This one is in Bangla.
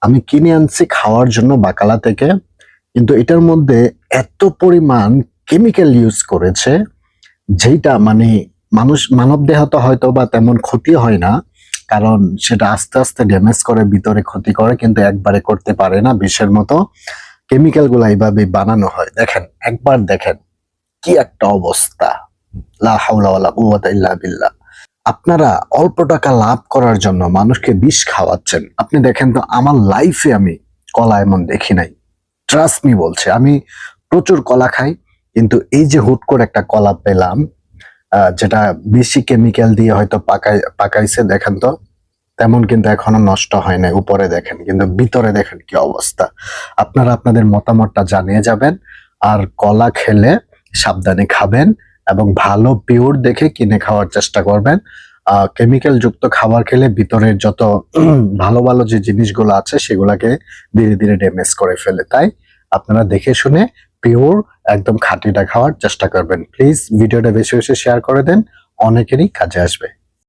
আমি কিনে আনছি খাওয়ার জন্য বাকালা থেকে, কিন্তু এটার মধ্যে এত পরিমাণ কেমিক্যাল ইউজ করেছে যেটা মানে মানব দেহ তো হয়তো বা তেমন ক্ষতি হয় না, কারণ সেটা আস্তে আস্তে ড্যামেজ করে, ভিতরে ক্ষতি করে, কিন্তু একবারে করতে পারে না। বিষের মতো কেমিক্যাল গুলা এইভাবে বানানো হয়। দেখেন, একবার দেখেন কি একটা অবস্থা। লা হাওলা ওয়ালা কুওয়াতা ইল্লা বিল্লাহ। আপনারা অল্প টাকা লাভ করার জন্য মানুষকে বিষ খাওয়াচ্ছেন। আপনি দেখেন তো, আমার লাইফে আমি কলা এমন দেখি নাই। ট্রাস্ট মি বলছে, আমি প্রচুর কলা খাই, কিন্তু এই যে হুট করে একটা কলা পেলাম যেটা বেশি কেমিক্যাল দিয়ে হয়তো পাকাইছে, দেখেন তো তেমন কিন্তু এখনো নষ্ট হয় না। উপরে দেখেন, কিন্তু ভিতরে দেখেন কি অবস্থা। আপনারা আপনাদের মতামতটা জানিয়ে যাবেন। আর কলা খেলে সাবধানে খাবেন এবং ভালো পিওর দেখে কিনে খাওয়ার চেষ্টা করবেন। কেমিক্যাল যুক্ত খাবার খেলে ভিতরের যত ভালো ভালো যে জিনিসগুলো আছে সেগুলাকে ধীরে ধীরে ড্যামেজ করে ফেলে। তাই আপনারা দেখে শুনে পিওর একদম খাঁটিটা খাওয়ার চেষ্টা করবেন। প্লিজ ভিডিওটা বেশি বেশি শেয়ার করে দেন, অনেকেরই কাজে আসবে।